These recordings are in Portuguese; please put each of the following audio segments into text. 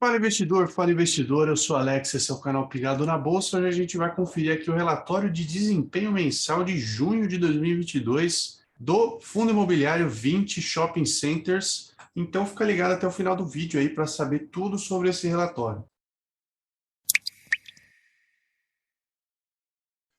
Fala investidor, eu sou Alex, esse é o canal Pigado na Bolsa, onde a gente vai conferir aqui o relatório de desempenho mensal de junho de 2022 do Fundo Imobiliário 20 Shopping Centers. Então fica ligado até o final do vídeo aí para saber tudo sobre esse relatório.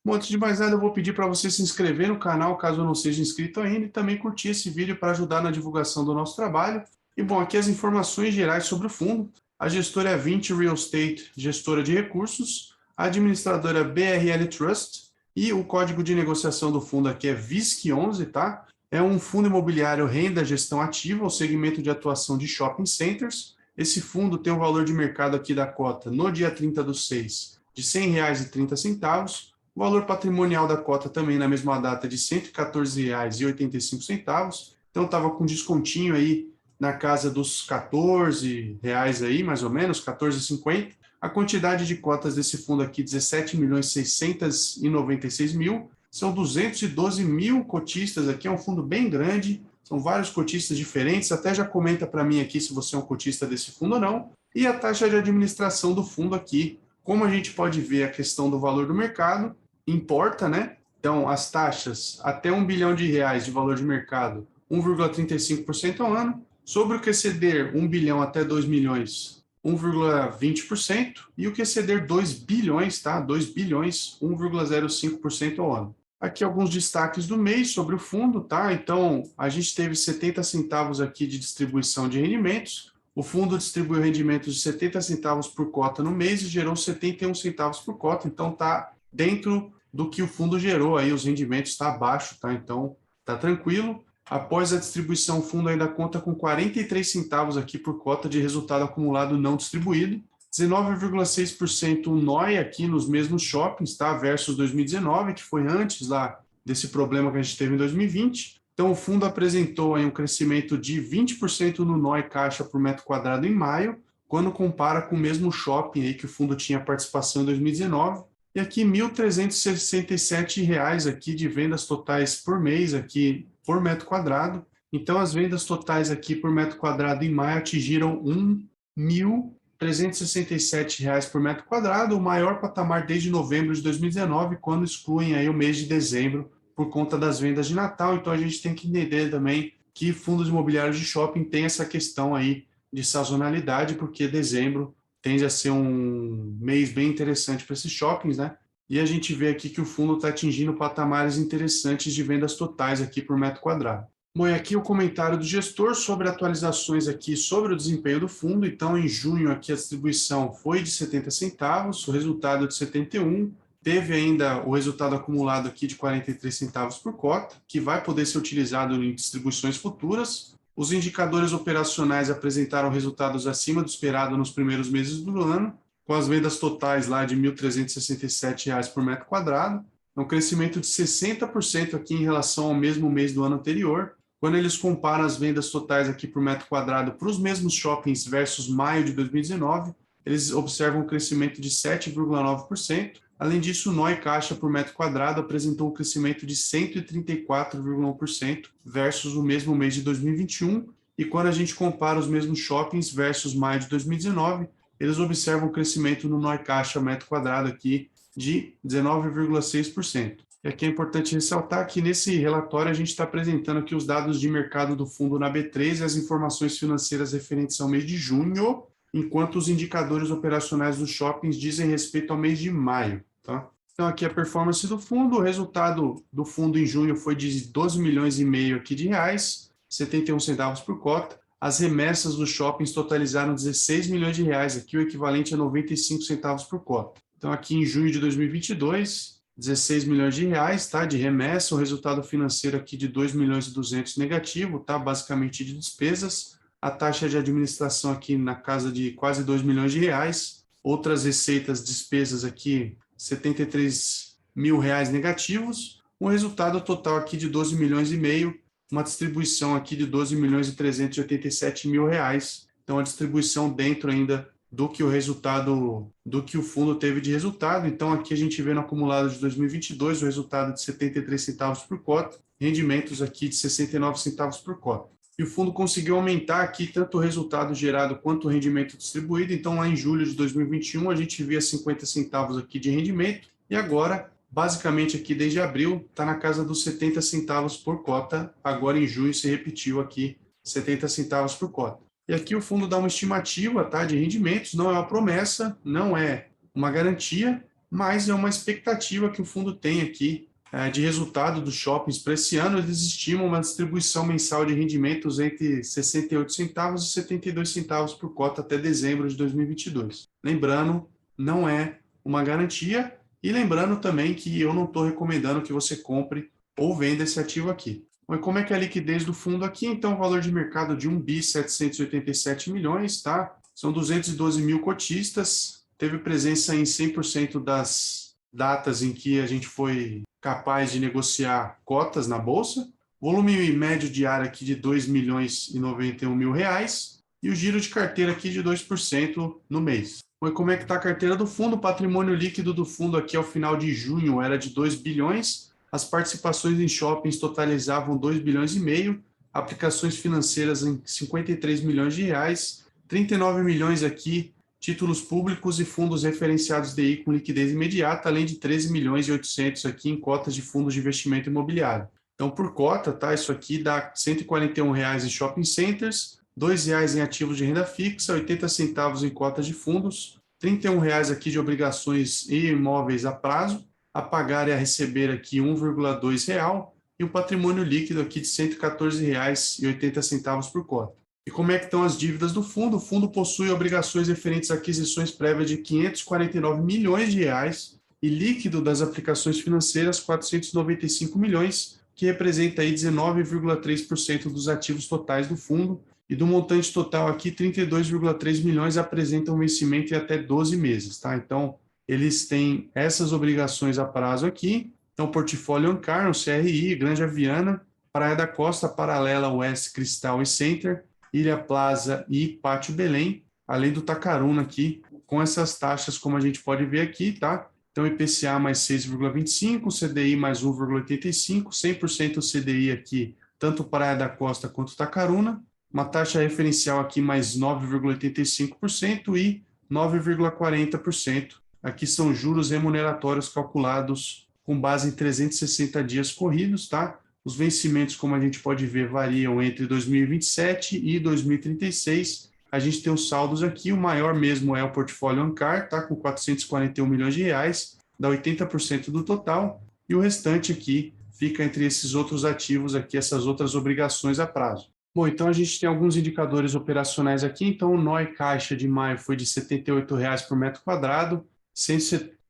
Bom, antes de mais nada, eu vou pedir para você se inscrever no canal, caso não seja inscrito ainda, e também curtir esse vídeo para ajudar na divulgação do nosso trabalho. E bom, aqui as informações gerais sobre o fundo. A gestora é a 20 Real Estate, gestora de recursos, a administradora BRL Trust, e o código de negociação do fundo aqui é VISC11, tá? É um fundo imobiliário renda gestão ativa, o segmento de atuação de shopping centers. Esse fundo tem um valor de mercado aqui da cota no dia 30/6 de R$ 100,30. O valor patrimonial da cota também na mesma data de R$ 114,85. Então estava com descontinho aí na casa dos R$ 14 aí, mais ou menos, 14,50. A quantidade de cotas desse fundo aqui, 17.696.000. São 212 mil cotistas aqui, é um fundo bem grande, são vários cotistas diferentes, até já comenta para mim aqui se você é um cotista desse fundo ou não. E a taxa de administração do fundo aqui, como a gente pode ver a questão do valor do mercado, importa, né? Então, as taxas até R$ 1 bilhão de valor de mercado, 1,35% ao ano. Sobre o que exceder 1 bilhão até 2 milhões, 1,20%. E o que exceder 2 bilhões, tá? 2 bilhões, 1,05% ao ano. Aqui alguns destaques do mês sobre o fundo, tá? Então, a gente teve 70 centavos aqui de distribuição de rendimentos. O fundo distribuiu rendimentos de 70 centavos por cota no mês e gerou 71 centavos por cota. Então, tá dentro do que o fundo gerou, aí os rendimentos está abaixo, tá? Então, tá tranquilo. Após a distribuição, o fundo ainda conta com 43 centavos aqui por cota de resultado acumulado não distribuído. 19,6% NOI aqui nos mesmos shoppings, tá? Versus 2019, que foi antes lá desse problema que a gente teve em 2020. Então, o fundo apresentou aí um crescimento de 20% no NOI caixa por metro quadrado em maio, quando compara com o mesmo shopping aí que o fundo tinha participação em 2019. E aqui R$ 1.367 aqui de vendas totais por mês aqui por metro quadrado. Então as vendas totais aqui por metro quadrado em maio atingiram R$ 1.367 por metro quadrado, o maior patamar desde novembro de 2019, quando excluem aí o mês de dezembro por conta das vendas de Natal. Então a gente tem que entender também que fundos imobiliários de shopping tem essa questão aí de sazonalidade, porque dezembro tende a ser um mês bem interessante para esses shoppings, né? E a gente vê aqui que o fundo está atingindo patamares interessantes de vendas totais aqui por metro quadrado. Bom, e aqui o comentário do gestor sobre atualizações aqui sobre o desempenho do fundo. Então, em junho aqui a distribuição foi de 70 centavos, o resultado de 71. Teve ainda o resultado acumulado aqui de 43 centavos por cota, que vai poder ser utilizado em distribuições futuras. Os indicadores operacionais apresentaram resultados acima do esperado nos primeiros meses do ano, com as vendas totais lá de R$ 1.367 por metro quadrado, um crescimento de 60% aqui em relação ao mesmo mês do ano anterior. Quando eles comparam as vendas totais aqui por metro quadrado para os mesmos shoppings versus maio de 2019, eles observam um crescimento de 7,9%. Além disso, o NOI caixa por metro quadrado apresentou um crescimento de 134,1% versus o mesmo mês de 2021. E quando a gente compara os mesmos shoppings versus maio de 2019, eles observam um crescimento no NOI caixa metro quadrado aqui de 19,6%. E aqui é importante ressaltar que nesse relatório a gente está apresentando aqui os dados de mercado do fundo na B3 e as informações financeiras referentes ao mês de junho, enquanto os indicadores operacionais dos shoppings dizem respeito ao mês de maio. Tá? Então, aqui a performance do fundo, o resultado do fundo em junho foi de 12 milhões e meio aqui de reais, 71 centavos por cota. As remessas dos shoppings totalizaram 16 milhões de reais, aqui o equivalente a 95 centavos por cota. Então, aqui em junho de 2022, 16 milhões de reais, tá, de remessa, o resultado financeiro aqui de 2 milhões e 200 negativo, tá, basicamente de despesas. A taxa de administração aqui na casa de quase 2 milhões de reais. Outras receitas, despesas aqui, 73 mil reais negativos. Um resultado total aqui de 12 milhões e meio, uma distribuição aqui de 12 milhões e 387 mil reais. Então, a distribuição dentro ainda do que o resultado, do que o fundo teve de resultado. Então, aqui a gente vê no acumulado de 2022 o resultado de 73 centavos por cota, rendimentos aqui de 69 centavos por cota. e o fundo conseguiu aumentar aqui tanto o resultado gerado quanto o rendimento distribuído. Então, lá em julho de 2021, a gente via 50 centavos aqui de rendimento, e agora, basicamente aqui desde abril, está na casa dos 70 centavos por cota. Agora em junho se repetiu aqui 70 centavos por cota. E aqui o fundo dá uma estimativa, tá, de rendimentos, não é uma promessa, não é uma garantia, mas é uma expectativa que o fundo tem aqui de resultado dos shoppings para esse ano. Eles estimam uma distribuição mensal de rendimentos entre 68 centavos e 72 centavos por cota até dezembro de 2022. Lembrando, não é uma garantia, e lembrando também que eu não estou recomendando que você compre ou venda esse ativo aqui. Mas como é que é a liquidez do fundo aqui? Então, o valor de mercado de 1.787 milhões, tá? São 212 mil cotistas, teve presença em 100% das datas em que a gente foi capaz de negociar cotas na Bolsa, volume médio diário aqui de 2 milhões e 91 mil reais, e o giro de carteira aqui de 2% no mês. Bom, como é que está a carteira do fundo? O patrimônio líquido do fundo aqui ao final de junho era de 2 bilhões, as participações em shoppings totalizavam 2 bilhões e meio, aplicações financeiras em 53 milhões de reais, 39 milhões aqui títulos públicos e fundos referenciados DI com liquidez imediata, além de 13 milhões e 800 aqui em cotas de fundos de investimento imobiliário. Então, por cota, tá? Isso aqui dá R$ 141 reais em shopping centers, R$ 2,00 em ativos de renda fixa, 80 centavos em cotas de fundos, R$ 31 reais aqui de obrigações e imóveis a prazo, a pagar e a receber aqui R$ 1,2 real, e um patrimônio líquido aqui de R$ 114 reais e 80 centavos por cota. E como é que estão as dívidas do fundo? O fundo possui obrigações referentes a aquisições prévias de 549 milhões de reais e líquido das aplicações financeiras 495 milhões, que representa aí 19,3% dos ativos totais do fundo, e do montante total aqui 32,3 milhões apresentam vencimento em até 12 meses, tá? Então, eles têm essas obrigações a prazo aqui. Então, portfólio Ancar, o CRI, Granja Viana, Praia da Costa, Paralela, Oeste, Cristal e Center, Ilha Plaza e Pátio Belém, além do Tacaruna aqui, com essas taxas como a gente pode ver aqui, tá? Então, IPCA mais 6,25, CDI mais 1,85, 100% CDI aqui, tanto Praia da Costa quanto Tacaruna, uma taxa referencial aqui mais 9,85% e 9,40%. Aqui são juros remuneratórios calculados com base em 360 dias corridos, tá? Os vencimentos, como a gente pode ver, variam entre 2027 e 2036. A gente tem os saldos aqui, o maior mesmo é o portfólio Ancar, tá? Com 441 milhões de reais, dá 80% do total, e o restante aqui fica entre esses outros ativos aqui, essas outras obrigações a prazo. Bom, então a gente tem alguns indicadores operacionais aqui. Então, o NOI caixa de maio foi de R$ 78 reais por metro quadrado,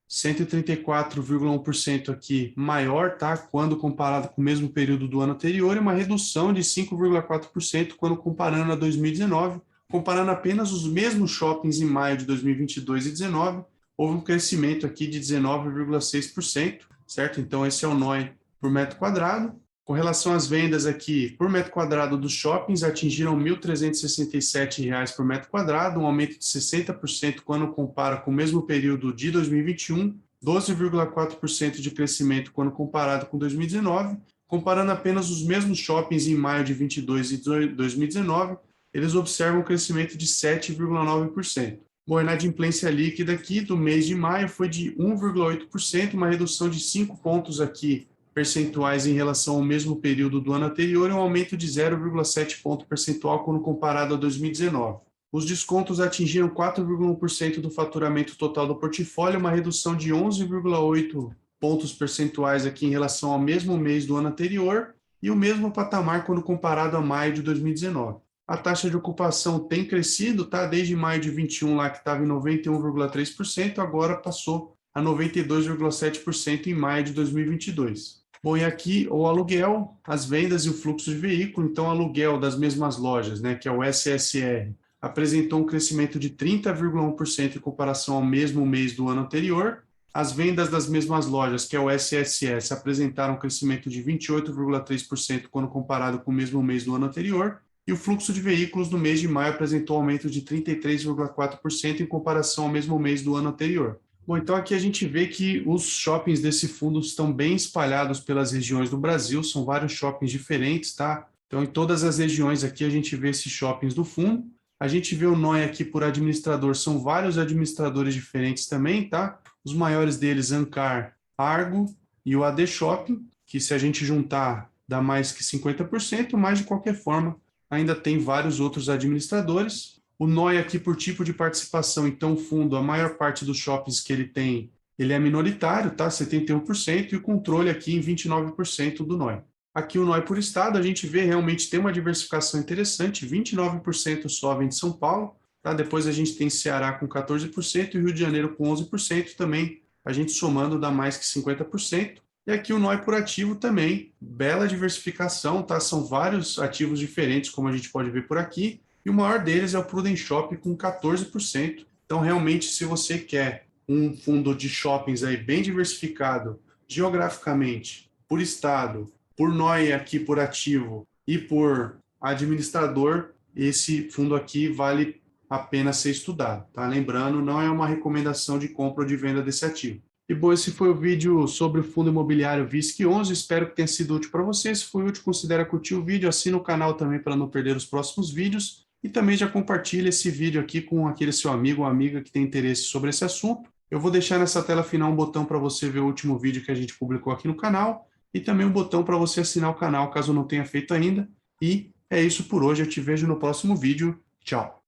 134,1% aqui maior, tá? Quando comparado com o mesmo período do ano anterior, e uma redução de 5,4% quando comparando a 2019. Comparando apenas os mesmos shoppings em maio de 2022 e 2019, houve um crescimento aqui de 19,6%, certo? Então, esse é o NOI por metro quadrado. Com relação às vendas aqui, por metro quadrado dos shoppings, atingiram R$ 1.367 por metro quadrado, um aumento de 60% quando compara com o mesmo período de 2021, 12,4% de crescimento quando comparado com 2019. Comparando apenas os mesmos shoppings em maio de 2022 e 2019, eles observam um crescimento de 7,9%. Bom, a inadimplência líquida aqui do mês de maio foi de 1,8%, uma redução de 5 pontos aqui percentuais em relação ao mesmo período do ano anterior, e um aumento de 0,7 ponto percentual quando comparado a 2019. Os descontos atingiram 4,1% do faturamento total do portfólio, uma redução de 11,8 pontos percentuais aqui em relação ao mesmo mês do ano anterior, e o mesmo patamar quando comparado a maio de 2019. A taxa de ocupação tem crescido, tá? Desde maio de 21 lá que estava em 91,3%, agora passou a 92,7% em maio de 2022. Bom, e aqui o aluguel, as vendas e o fluxo de veículo. Então, o aluguel das mesmas lojas, né, que é o SSR, apresentou um crescimento de 30,1% em comparação ao mesmo mês do ano anterior. As vendas das mesmas lojas, que é o SSS, apresentaram um crescimento de 28,3% quando comparado com o mesmo mês do ano anterior. E o fluxo de veículos no mês de maio apresentou um aumento de 33,4% em comparação ao mesmo mês do ano anterior. Bom, então aqui a gente vê que os shoppings desse fundo estão bem espalhados pelas regiões do Brasil, são vários shoppings diferentes, tá? Então, em todas as regiões aqui, a gente vê esses shoppings do fundo. A gente vê o NOI aqui por administrador, são vários administradores diferentes também, tá? Os maiores deles, Ancar, Argo e o AD Shopping, que se a gente juntar dá mais que 50%, mas de qualquer forma ainda tem vários outros administradores. O NOI aqui por tipo de participação, então o fundo, a maior parte dos shoppings que ele tem, ele é minoritário, tá? 71%, e o controle aqui em 29% do NOI. Aqui o NOI por estado, a gente vê realmente tem uma diversificação interessante, 29% só vem de São Paulo, tá? Depois a gente tem Ceará com 14% e Rio de Janeiro com 11% também, a gente somando dá mais que 50%. E aqui o NOI por ativo também, bela diversificação, tá? São vários ativos diferentes, como a gente pode ver por aqui, e o maior deles é o Prudent Shop com 14%. Então, realmente, se você quer um fundo de shoppings aí bem diversificado, geograficamente, por estado, por NOI aqui por ativo e por administrador, esse fundo aqui vale a pena ser estudado, tá? Lembrando, não é uma recomendação de compra ou de venda desse ativo. E bom, esse foi o vídeo sobre o fundo imobiliário VISC11, espero que tenha sido útil para você. Se foi útil, considere curtir o vídeo, assina o canal também para não perder os próximos vídeos e também já compartilha esse vídeo aqui com aquele seu amigo ou amiga que tem interesse sobre esse assunto. Eu vou deixar nessa tela final um botão para você ver o último vídeo que a gente publicou aqui no canal e também um botão para você assinar o canal caso não tenha feito ainda. E é isso por hoje, eu te vejo no próximo vídeo. Tchau!